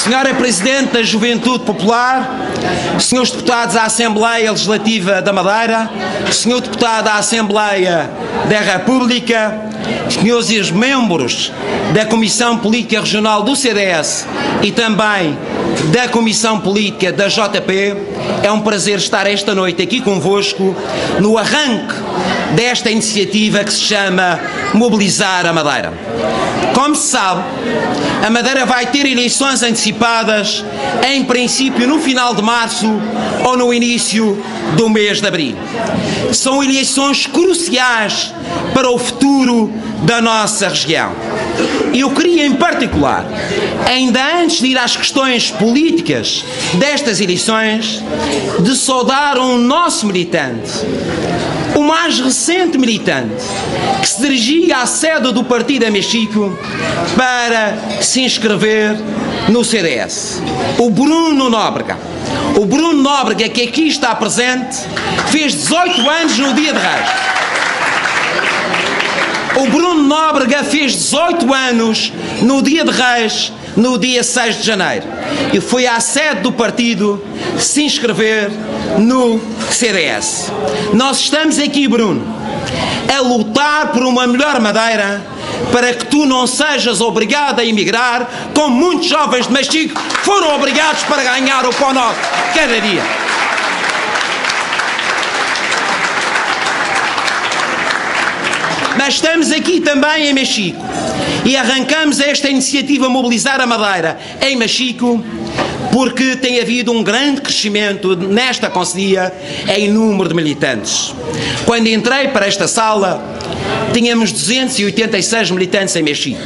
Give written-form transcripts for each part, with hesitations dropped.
Senhora Presidente da Juventude Popular, senhores deputados da Assembleia Legislativa da Madeira, senhor deputado da Assembleia da República, senhores membros da Comissão Política Regional do CDS e também da Comissão Política da JP, é um prazer estar esta noite aqui convosco no arranque desta iniciativa que se chama Mobilizar a Madeira. Como se sabe, a Madeira vai ter eleições antecipadas, em princípio no final de março ou no início do mês de abril. São eleições cruciais para o futuro da nossa região. Eu queria, em particular, ainda antes de ir às questões políticas destas eleições, de saudar um nosso militante, o mais recente militante, que se dirigia à sede do partido em Mexico para se inscrever no CDS, o Bruno Nóbrega. O Bruno Nóbrega, que aqui está presente, fez 18 anos no dia de Reis. O Bruno Nóbrega fez 18 anos no dia de Reis, no dia 6 de janeiro. E foi à sede do partido se inscrever no CDS. Nós estamos aqui, Bruno, a lutar por uma melhor Madeira, para que tu não sejas obrigado a emigrar, como muitos jovens de Mexico foram obrigados para ganhar o pão nosso cada dia. Mas estamos aqui também em Mexico e arrancamos esta iniciativa Mobilizar a Madeira em Mexico porque tem havido um grande crescimento nesta conselhia em número de militantes. Quando entrei para esta sala, tínhamos 286 militantes em Mexico.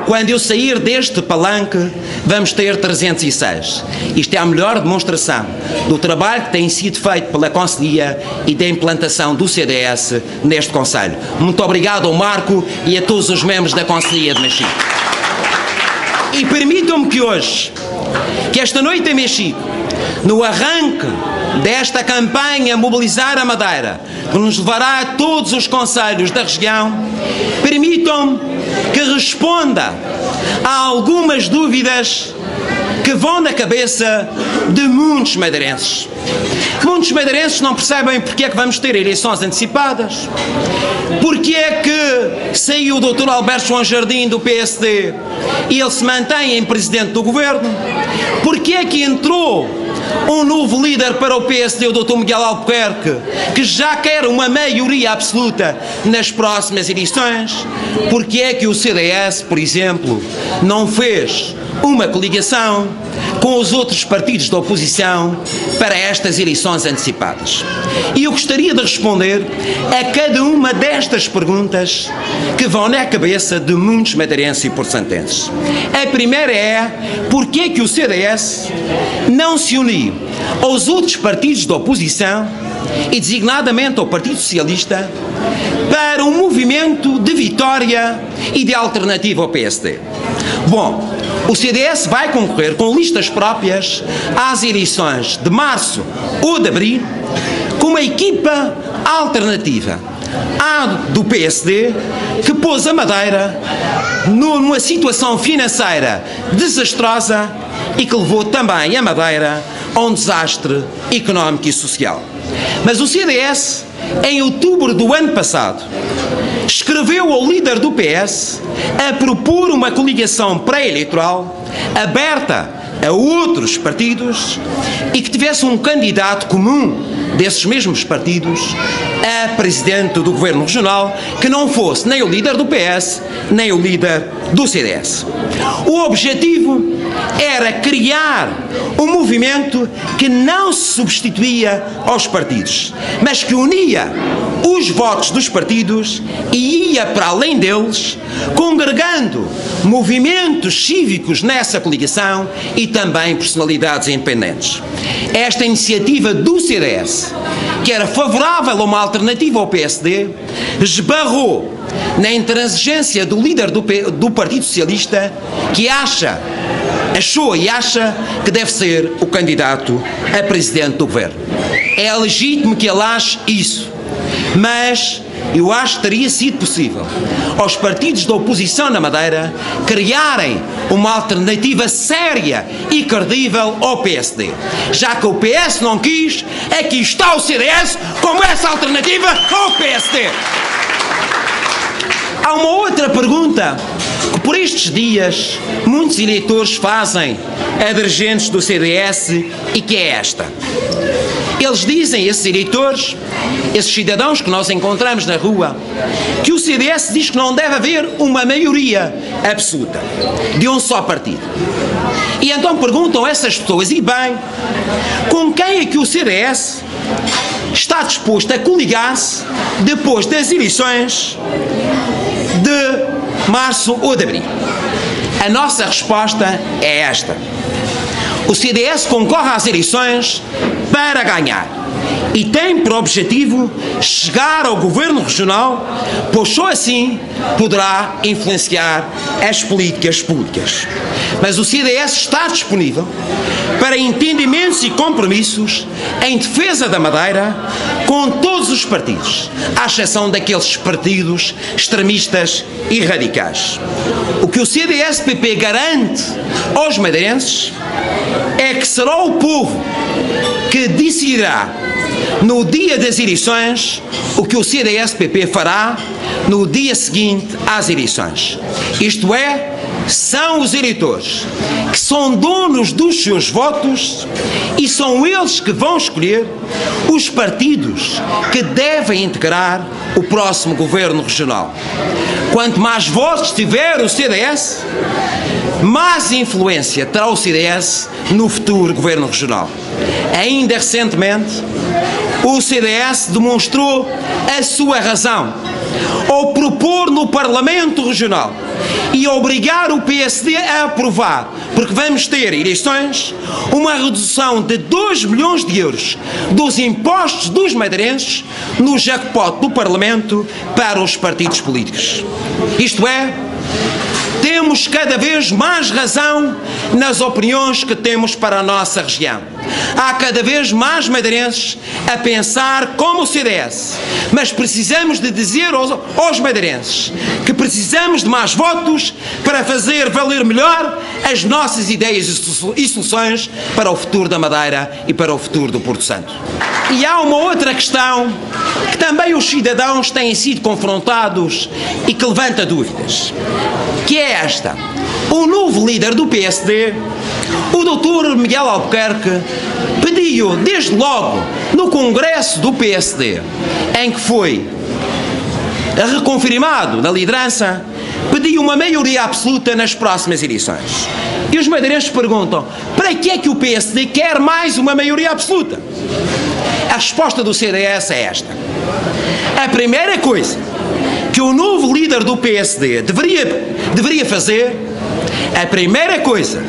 Quando eu sair deste palanque, vamos ter 306. Isto é a melhor demonstração do trabalho que tem sido feito pela Conselhia e da implantação do CDS neste Conselho. Muito obrigado ao Marco e a todos os membros da Conselhia de Mexico. E permitam-me que hoje, que esta noite em Mexico, no arranque desta campanha Mobilizar a Madeira, que nos levará a todos os concelhos da região, permitam-me que responda a algumas dúvidas que vão na cabeça de muitos madeirenses. Muitos madeirenses não percebem porque é que vamos ter eleições antecipadas, porque é que saiu o Dr. Alberto João Jardim do PSD e ele se mantém em presidente do governo, porque é que entrou um novo líder para o PSD, o Dr. Miguel Albuquerque, que já quer uma maioria absoluta nas próximas eleições, porque é que o CDS, por exemplo, não fez uma coligação com os outros partidos da oposição para estas eleições antecipadas. E eu gostaria de responder a cada uma destas perguntas que vão na cabeça de muitos madeirenses e porçantenses. A primeira é: porquê que o CDS não se uniu aos outros partidos da oposição e designadamente ao Partido Socialista para um movimento de vitória e de alternativa ao PSD? Bom, o CDS vai concorrer com listas próprias às eleições de março ou de abril com uma equipa alternativa à do PSD, que pôs a Madeira numa situação financeira desastrosa e que levou também a Madeira a um desastre económico e social. Mas o CDS, em outubro do ano passado, escreveu ao líder do PS a propor uma coligação pré-eleitoral aberta a outros partidos e que tivesse um candidato comum desses mesmos partidos a presidente do Governo Regional, que não fosse nem o líder do PS, nem o líder do CDS. O objetivo era criar um movimento que não se substituía aos partidos, mas que unia os votos dos partidos e ia para além deles, congregando movimentos cívicos nessa coligação e também personalidades independentes. Esta iniciativa do CDS, que era favorável a uma alternativa ao PSD, esbarrou na intransigência do líder do Partido Socialista, que achou e acha que deve ser o candidato a presidente do governo. É legítimo que ele ache isso, mas eu acho que teria sido possível aos partidos da oposição na Madeira criarem uma alternativa séria e credível ao PSD. Já que o PS não quis, aqui está o CDS como essa alternativa ao PSD. Há uma outra pergunta que por estes dias muitos eleitores fazem a dirigentes do CDS e que é esta. Eles dizem, esses eleitores, esses cidadãos que nós encontramos na rua, que o CDS diz que não deve haver uma maioria absoluta de um só partido. E então perguntam a essas pessoas, e bem, com quem é que o CDS está disposto a coligar-se depois das eleições de março ou de abril? A nossa resposta é esta. O CDS concorre às eleições para ganhar e tem por objetivo chegar ao governo regional, pois só assim poderá influenciar as políticas públicas. Mas o CDS está disponível para entendimentos e compromissos em defesa da Madeira com todos os partidos, à exceção daqueles partidos extremistas e radicais. O que o CDS-PP garante aos madeirenses é que será o povo que decidirá no dia das eleições o que o CDS-PP fará no dia seguinte às eleições. Isto é, são os eleitores que são donos dos seus votos e são eles que vão escolher os partidos que devem integrar o próximo governo regional. Quanto mais votos tiver o CDS, mais influência terá o CDS no futuro governo regional. Ainda recentemente, o CDS demonstrou a sua razão ao propor no Parlamento Regional e obrigar o PSD a aprovar, porque vamos ter eleições, uma redução de 2 milhões de euros dos impostos dos madeirenses no jackpot do Parlamento para os partidos políticos. Isto é, temos cada vez mais razão nas opiniões que temos para a nossa região. Há cada vez mais madeirenses a pensar como o CDS, mas precisamos de dizer aos madeirenses que precisamos de mais votos para fazer valer melhor as nossas ideias e soluções para o futuro da Madeira e para o futuro do Porto Santo. E há uma outra questão que também os cidadãos têm sido confrontados e que levanta dúvidas, que é esta. O novo líder do PSD, o Dr. Miguel Albuquerque, pediu desde logo no Congresso do PSD, em que foi reconfirmado na liderança, pediu uma maioria absoluta nas próximas eleições. E os madeirenses perguntam, para que é que o PSD quer mais uma maioria absoluta? A resposta do CDS é esta. A primeira coisa que o novo líder do PSD deveria fazer, a primeira coisa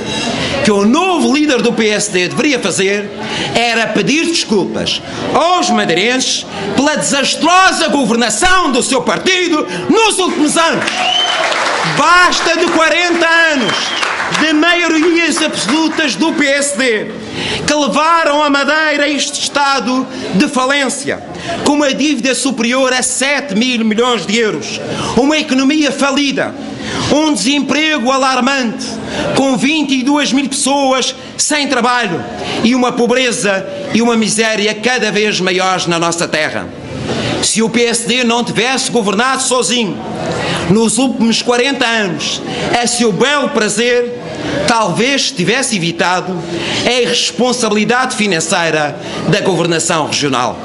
que o novo líder do PSD deveria fazer era pedir desculpas aos madeirenses pela desastrosa governação do seu partido nos últimos anos. Basta de 40 anos de maiorias absolutas do PSD que levaram a Madeira a este estado de falência, com uma dívida superior a 7 mil milhões de euros, uma economia falida, um desemprego alarmante, com 22 mil pessoas sem trabalho e uma pobreza e uma miséria cada vez maiores na nossa terra. Se o PSD não tivesse governado sozinho nos últimos 40 anos, a seu belo prazer, talvez tivesse evitado a irresponsabilidade financeira da governação regional.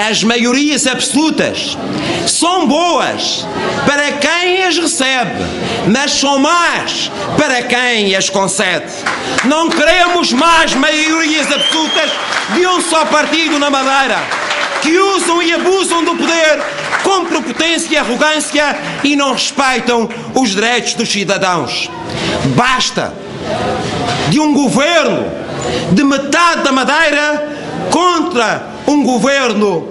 As maiorias absolutas são boas para quem as recebe, mas são más para quem as concede. Não queremos mais maiorias absolutas de um só partido na Madeira, que usam e abusam do poder com prepotência e arrogância e não respeitam os direitos dos cidadãos. Basta de um governo de metade da Madeira contra um governo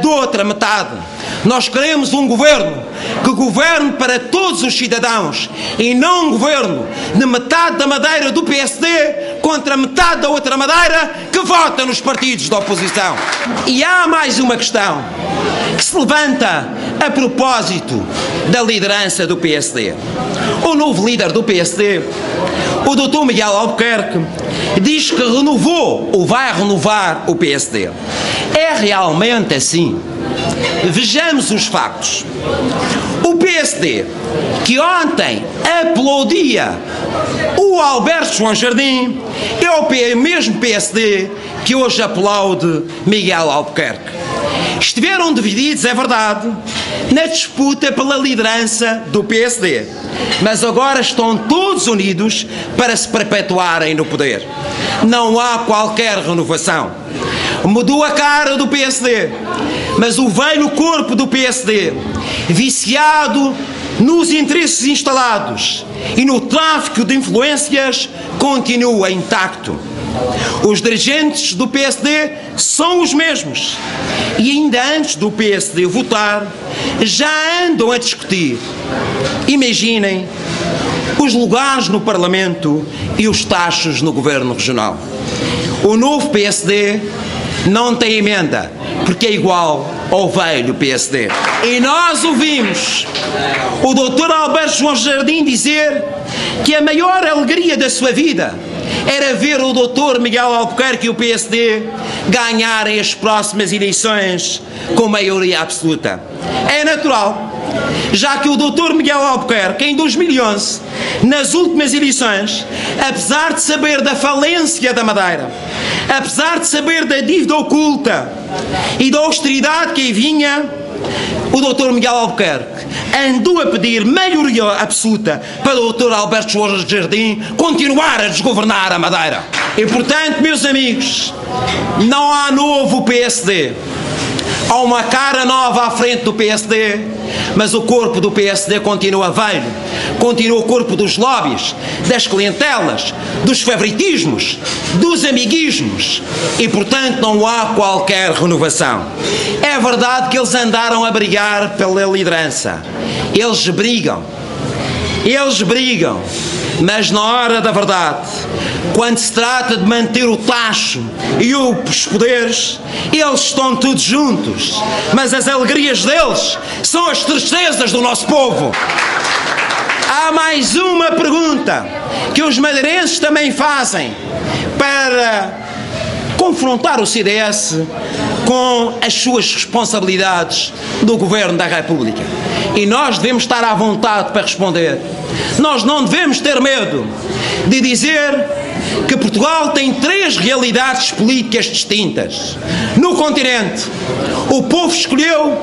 de outra metade. Nós queremos um governo que governe para todos os cidadãos e não um governo de metade da Madeira do PSD contra metade da outra Madeira que vota nos partidos da oposição. E há mais uma questão que se levanta a propósito da liderança do PSD. O novo líder do PSD, o Dr. Miguel Albuquerque, diz que renovou ou vai renovar o PSD. É realmente assim? Vejamos os factos. O PSD, que ontem aplaudia o Alberto João Jardim, é o mesmo PSD que hoje aplaude Miguel Albuquerque. Estiveram divididos, é verdade, na disputa pela liderança do PSD, mas agora estão todos unidos para se perpetuarem no poder. Não há qualquer renovação. Mudou a cara do PSD, mas o velho corpo do PSD, viciado nos interesses instalados e no tráfico de influências, continua intacto. Os dirigentes do PSD são os mesmos e ainda antes do PSD votar já andam a discutir. Imaginem os lugares no Parlamento e os tachos no Governo Regional. O novo PSD não tem emenda, porque é igual ao velho PSD. E nós ouvimos o Dr. Alberto João Jardim dizer que a maior alegria da sua vida era ver o Dr. Miguel Albuquerque e o PSD ganharem as próximas eleições com maioria absoluta. É natural, já que o Dr. Miguel Albuquerque, em 2011, nas últimas eleições, apesar de saber da falência da Madeira, apesar de saber da dívida oculta e da austeridade que aí vinha, o Dr. Miguel Albuquerque andou a pedir maioria absoluta para o Dr. Alberto João Jardim continuar a desgovernar a Madeira. E, portanto, meus amigos, não há novo PSD. Há uma cara nova à frente do PSD, mas o corpo do PSD continua velho. Continua o corpo dos lobbies, das clientelas, dos favoritismos, dos amiguismos e, portanto, não há qualquer renovação. É verdade que eles andaram a brigar pela liderança. Eles brigam, mas na hora da verdade, quando se trata de manter o tacho e os poderes, eles estão todos juntos, mas as alegrias deles são as tristezas do nosso povo. Há mais uma pergunta que os madeirenses também fazem para confrontar o CDS com as suas responsabilidades do Governo da República. E nós devemos estar à vontade para responder. Nós não devemos ter medo de dizer que Portugal tem 3 realidades políticas distintas. No continente, o povo escolheu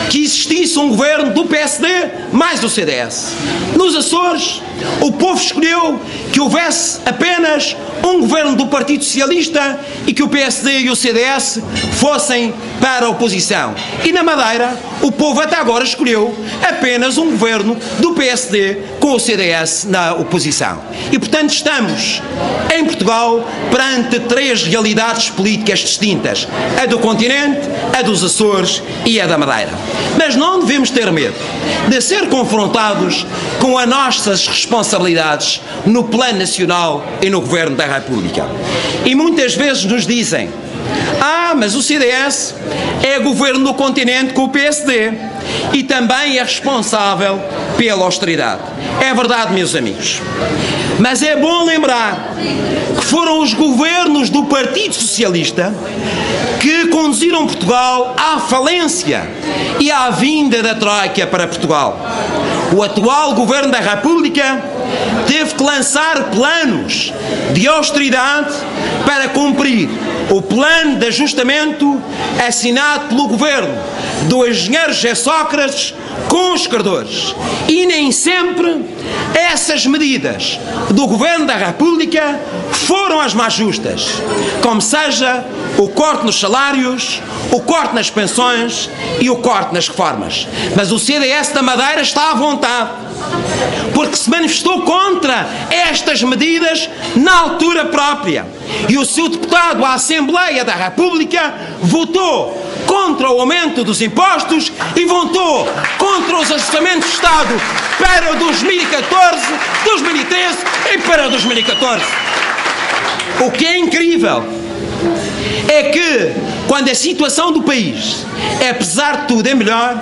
que existisse um governo do PSD mais o CDS. Nos Açores, o povo escolheu que houvesse apenas um governo do Partido Socialista e que o PSD e o CDS fossem para a oposição. E na Madeira, o povo até agora escolheu apenas um governo do PSD com o CDS na oposição. E, portanto, estamos em Portugal perante 3 realidades políticas distintas. A do continente, a dos Açores e a da Madeira. Mas não devemos ter medo de ser confrontados com as nossas responsabilidades no plano nacional e no Governo da República. E muitas vezes nos dizem: mas o CDS é governo do continente com o PSD e também é responsável pela austeridade. É verdade, meus amigos. Mas é bom lembrar que foram os governos do Partido Socialista que conduziram Portugal à falência e à vinda da Troika para Portugal. O atual Governo da República teve que lançar planos de austeridade para cumprir o plano de ajustamento assinado pelo Governo do engenheiro José Sócrates com os credores. E nem sempre essas medidas do Governo da República foram as mais justas, como seja o corte nos salários, o corte nas pensões e o corte nas reformas. Mas o CDS da Madeira está à vontade, porque se manifestou contra estas medidas na altura própria. E o seu deputado à Assembleia da República votou contra o aumento dos impostos e votou contra os orçamentos de Estado para 2014, 2013 e para 2014. O que é incrível é que, quando a situação do país, apesar de tudo, é melhor,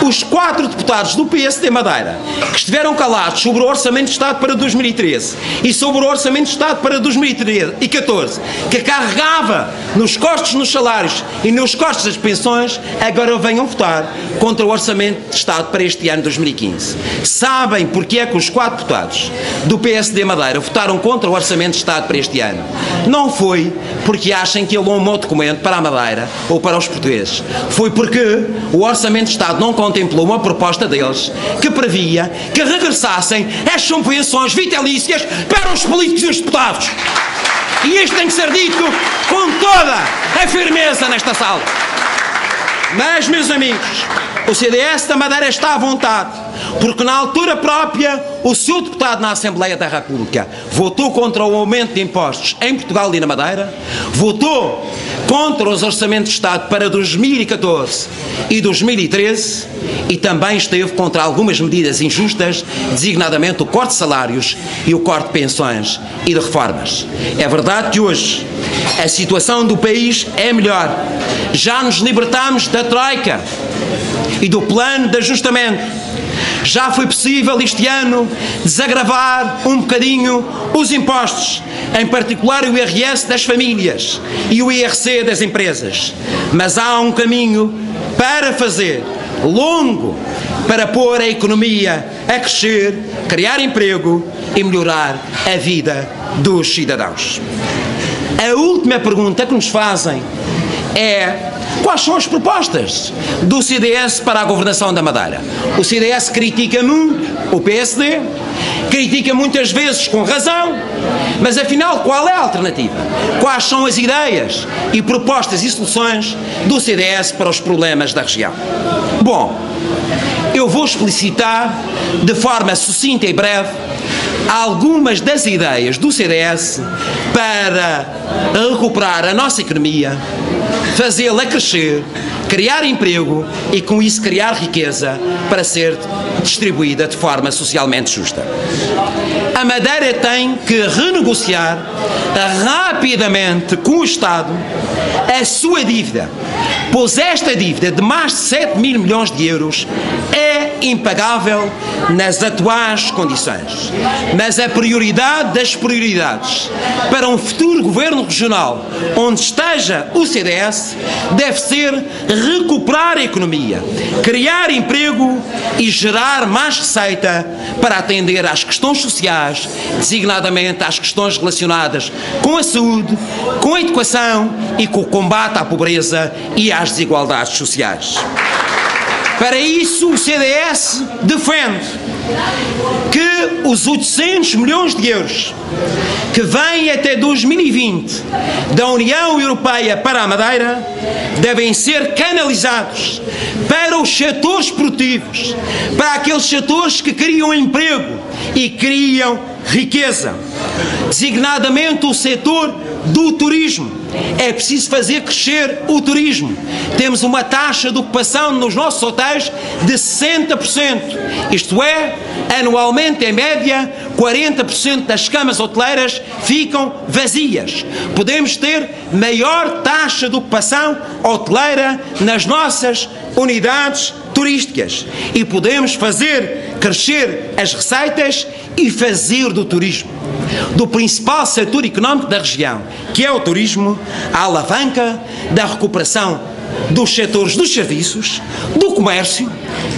os 4 deputados do PSD Madeira, que estiveram calados sobre o Orçamento de Estado para 2013 e sobre o Orçamento de Estado para 2014, que carregava nos custos nos salários e nos custos das pensões, agora venham votar contra o Orçamento de Estado para este ano 2015. Sabem porque é que os 4 deputados do PSD Madeira votaram contra o Orçamento de Estado para este ano? Não foi porque acham que ele é um mau documento para a Madeira ou para os portugueses. Foi porque o Orçamento de Estado não contemplou uma proposta deles que previa que regressassem as subvenções vitalícias para os políticos e os deputados. E isto tem que ser dito com toda a firmeza nesta sala. Mas, meus amigos, o CDS da Madeira está à vontade, porque na altura própria o seu deputado na Assembleia da República votou contra o aumento de impostos em Portugal e na Madeira, votou contra os orçamentos de Estado para 2014 e 2013 e também esteve contra algumas medidas injustas, designadamente o corte de salários e o corte de pensões e de reformas. É verdade que hoje a situação do país é melhor. Já nos libertámos da Troika e do plano de ajustamento. Já foi possível este ano desagravar um bocadinho os impostos, em particular o IRS das famílias e o IRC das empresas. Mas há um caminho para fazer, longo, para pôr a economia a crescer, criar emprego e melhorar a vida dos cidadãos. A última pergunta que nos fazem é: quais são as propostas do CDS para a governação da Madeira? O CDS critica muito o PSD, critica muitas vezes com razão, mas afinal qual é a alternativa? Quais são as ideias e propostas e soluções do CDS para os problemas da região? Bom, eu vou explicitar de forma sucinta e breve algumas das ideias do CDS para recuperar a nossa economia, fazê-la crescer, criar emprego e com isso criar riqueza para ser distribuída de forma socialmente justa. A Madeira tem que renegociar rapidamente com o Estado a sua dívida, pois esta dívida de mais de 7 mil milhões de euros é impagável nas atuais condições. Mas a prioridade das prioridades para um futuro governo regional onde esteja o CDS deve ser recuperar a economia, criar emprego e gerar mais receita para atender às questões sociais, designadamente às questões relacionadas com a saúde, com a educação e com o combate à pobreza e às desigualdades sociais. Para isso, o CDS defende que os 800 milhões de euros que vêm até 2020 da União Europeia para a Madeira devem ser canalizados para os setores produtivos, para aqueles setores que criam emprego e criam riqueza, designadamente o setor do turismo. É preciso fazer crescer o turismo. Temos uma taxa de ocupação nos nossos hotéis de 60%. Isto é, anualmente, em média, 40% das camas hoteleiras ficam vazias. Podemos ter maior taxa de ocupação hoteleira nas nossas unidades turísticas e podemos fazer crescer as receitas e fazer do turismo, do principal setor económico da região, que é o turismo, a alavanca da recuperação dos setores dos serviços, do comércio,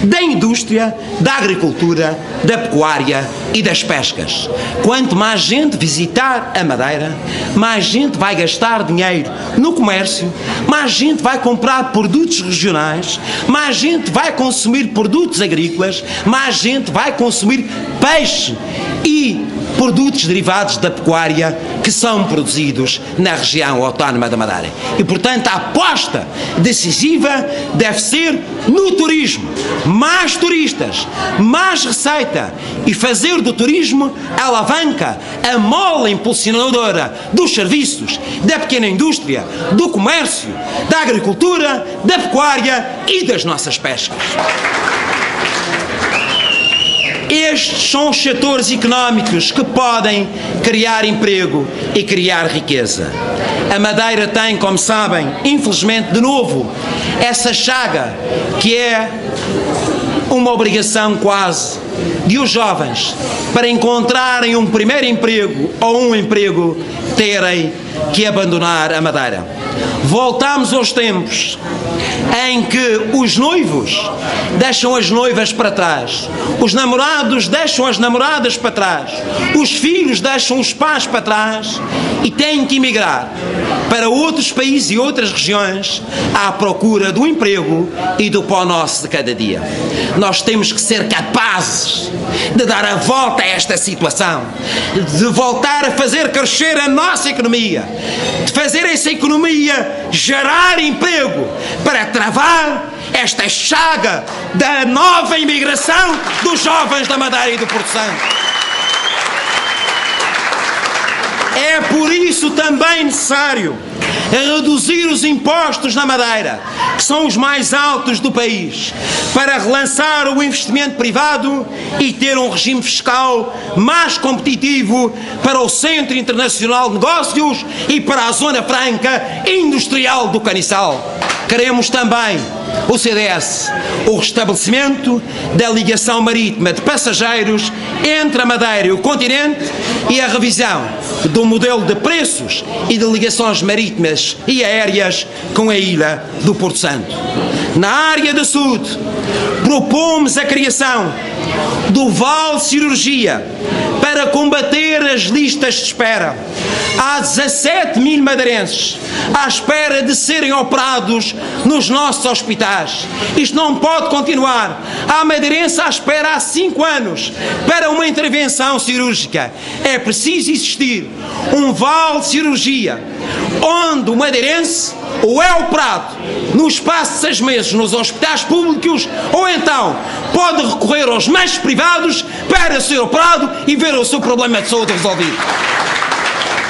da indústria, da agricultura, da pecuária e das pescas. Quanto mais gente visitar a Madeira, mais gente vai gastar dinheiro no comércio, mais gente vai comprar produtos regionais, mais gente vai consumir produtos agrícolas, mais gente vai consumir peixe e produtos derivados da pecuária que são produzidos na região autónoma da Madeira. E, portanto, a aposta decisiva deve ser no turismo. Mais turistas, mais receita e fazer do turismo a alavanca, a mola impulsionadora dos serviços, da pequena indústria, do comércio, da agricultura, da pecuária e das nossas pescas. Estes são os setores económicos que podem criar emprego e criar riqueza. A Madeira tem, como sabem, infelizmente, de novo, essa chaga que é uma obrigação quase de os jovens, para encontrarem um primeiro emprego ou um emprego, terem que abandonar a Madeira. Voltamos aos tempos em que os noivos deixam as noivas para trás, os namorados deixam as namoradas para trás, os filhos deixam os pais para trás e têm que emigrar para outros países e outras regiões à procura do emprego e do pão nosso de cada dia. Nós temos que ser capazes de dar a volta a esta situação, de voltar a fazer crescer a nossa economia, de fazer essa economia gerar emprego para travar esta chaga da nova imigração dos jovens da Madeira e do Porto Santo. É por isso também necessário reduzir os impostos na Madeira, que são os mais altos do país, para relançar o investimento privado e ter um regime fiscal mais competitivo para o Centro Internacional de Negócios e para a Zona Franca Industrial do Caniçal. Queremos também, o CDS, o restabelecimento da ligação marítima de passageiros entre a Madeira e o continente e a revisão do modelo de preços e de ligações marítimas e aéreas com a ilha do Porto Santo. Na área da saúde, propomos a criação do Vale Cirurgia para combater as listas de espera. Há 17.000 madeirenses à espera de serem operados nos nossos hospitais. Isto não pode continuar. Há madeirenses à espera há 5 anos para uma intervenção cirúrgica. É preciso existir um Vale Cirurgia, onde o madeirense ou é operado no espaço de 6 meses nos hospitais públicos, ou então pode recorrer aos meios privados para ser operado e ver o seu problema de saúde resolvido.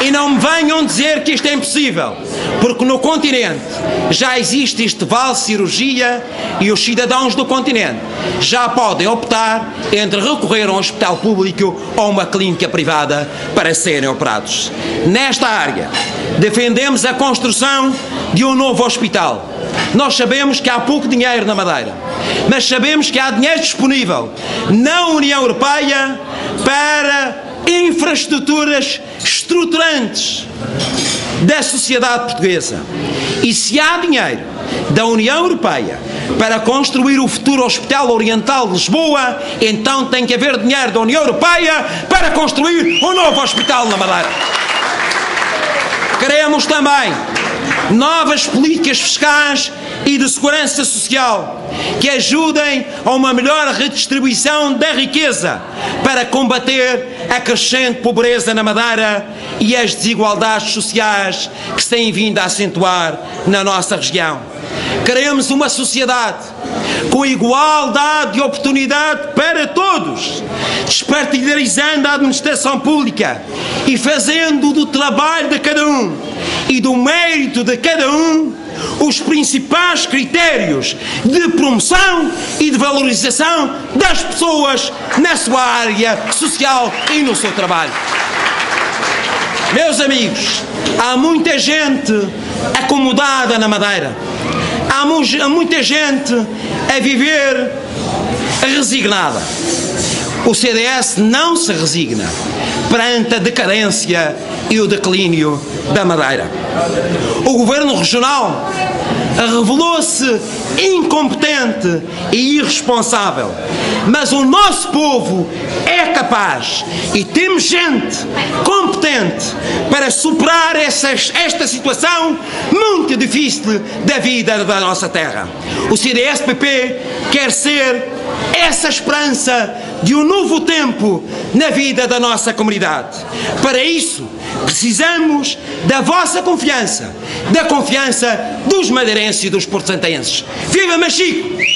E não me venham dizer que isto é impossível, porque no continente já existe este Vale Cirurgia e os cidadãos do continente já podem optar entre recorrer a um hospital público ou uma clínica privada para serem operados. Nesta área, defendemos a construção de um novo hospital. Nós sabemos que há pouco dinheiro na Madeira, mas sabemos que há dinheiro disponível na União Europeia para infraestruturas estruturantes da sociedade portuguesa. E se há dinheiro da União Europeia para construir o futuro Hospital Oriental de Lisboa, então tem que haver dinheiro da União Europeia para construir um novo hospital na Madeira. Queremos também novas políticas fiscais e de segurança social que ajudem a uma melhor redistribuição da riqueza para combater a crescente pobreza na Madeira e as desigualdades sociais que se têm vindo a acentuar na nossa região. Queremos uma sociedade com igualdade de oportunidade para todos, despartidarizando a administração pública e fazendo do trabalho de cada um e do mérito de cada um os principais critérios de promoção e de valorização das pessoas na sua área social e no seu trabalho. Meus amigos, há muita gente acomodada na Madeira, há muita gente a viver resignada. O CDS não se resigna perante a decadência e o declínio da Madeira. O Governo Regional revelou-se incompetente e irresponsável. Mas o nosso povo é capaz e temos gente competente para superar esta situação muito difícil da vida da nossa terra. O CDS-PP quer ser essa esperança de um novo tempo na vida da nossa comunidade. Para isso, precisamos da vossa confiança, da confiança dos madeirenses e dos porto-santenses. Viva Machico!